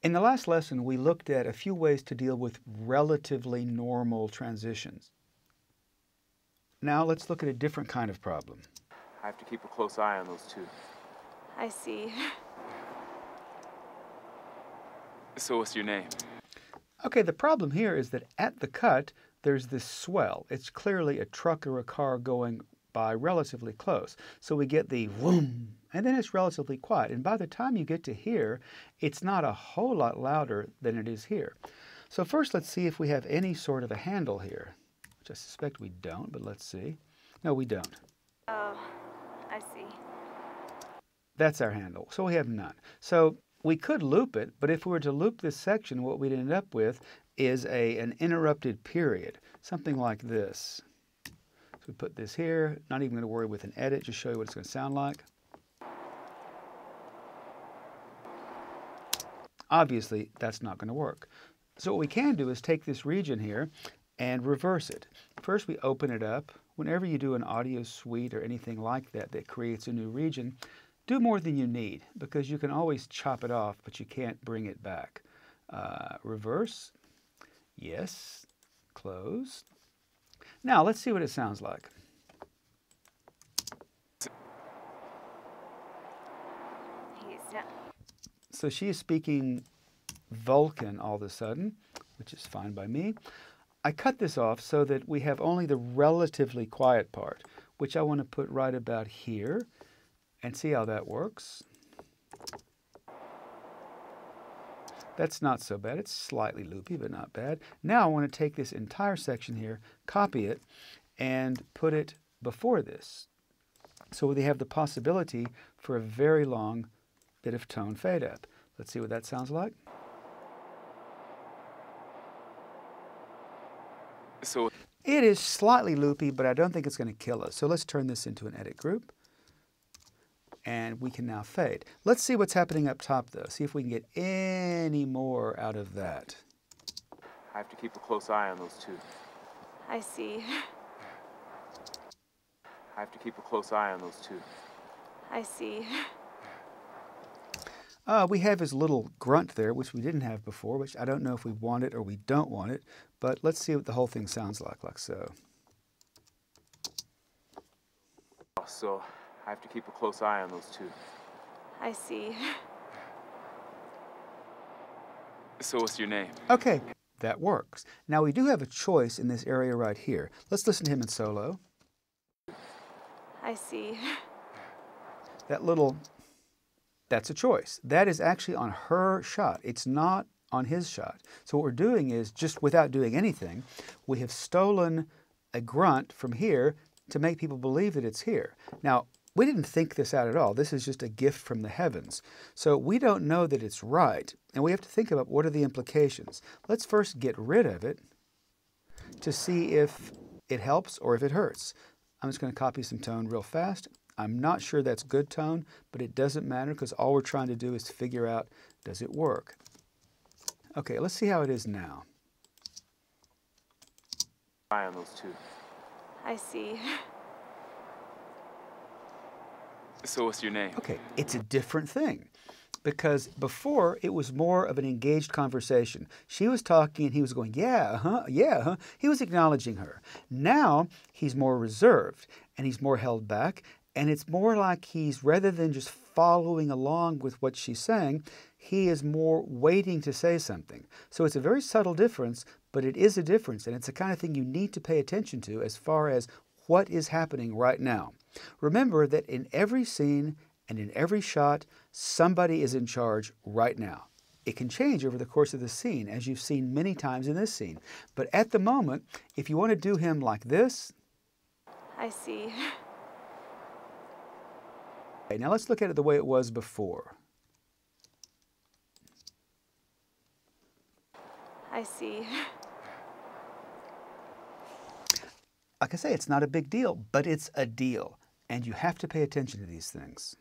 In the last lesson, we looked at a few ways to deal with relatively normal transitions. Now let's look at a different kind of problem. I have to keep a close eye on those two. I see. So what's your name? Okay, the problem here is that at the cut, there's this swell. It's clearly a truck or a car going by relatively close. So we get the whoom, and then it's relatively quiet. And by the time you get to here, it's not a whole lot louder than it is here. So first, let's see if we have any sort of a handle here, which I suspect we don't, but let's see. No, we don't. Oh, I see. That's our handle. So we have none. So we could loop it, but if we were to loop this section, what we'd end up with is an interrupted period, something like this. So we put this here, not even going to worry with an edit, just show you what it's going to sound like. Obviously, that's not going to work. So what we can do is take this region here and reverse it. First, we open it up. Whenever you do an audio suite or anything like that that creates a new region, do more than you need, because you can always chop it off, but you can't bring it back. Reverse. Yes. Close. Now, let's see what it sounds like. So she is speaking Vulcan all of a sudden, which is fine by me. I cut this off so that we have only the relatively quiet part, which I want to put right about here, and see how that works. That's not so bad. It's slightly loopy, but not bad. Now I want to take this entire section here, copy it, and put it before this. So we have the possibility for a very long bit of tone fade up. Let's see what that sounds like. So it is slightly loopy, but I don't think it's going to kill us. So let's turn this into an edit group. And we can now fade. Let's see what's happening up top, though. See if we can get any more out of that. I have to keep a close eye on those two. I see. I have to keep a close eye on those two. I see. We have his little grunt there, which we didn't have before, which I don't know if we want it or we don't want it. But let's see what the whole thing sounds like so. So I have to keep a close eye on those two. I see. So what's your name? Okay, that works. Now we do have a choice in this area right here. Let's listen to him in solo. I see. That's a choice. That is actually on her shot. It's not on his shot. So what we're doing is, just without doing anything, we have stolen a grunt from here to make people believe that it's here. Now, we didn't think this out at all. This is just a gift from the heavens. So we don't know that it's right, and we have to think about what are the implications. Let's first get rid of it to see if it helps or if it hurts. I'm just going to copy some tone real fast. I'm not sure that's good tone, but it doesn't matter because all we're trying to do is figure out, does it work? Okay, let's see how it is now. Eye on those two. I see. So what's your name? Okay, it's a different thing. Because before, it was more of an engaged conversation. She was talking and he was going, yeah, huh, yeah, huh. He was acknowledging her. Now, he's more reserved and he's more held back. And it's more like he's, rather than just following along with what she's saying, he is more waiting to say something. So it's a very subtle difference, but it is a difference. And it's the kind of thing you need to pay attention to as far as what is happening right now. Remember that in every scene and in every shot, somebody is in charge right now. It can change over the course of the scene, as you've seen many times in this scene. But at the moment, if you want to do him like this... I see. Okay, now let's look at it the way it was before. I see. Like I say, it's not a big deal, but it's a deal. And you have to pay attention to these things.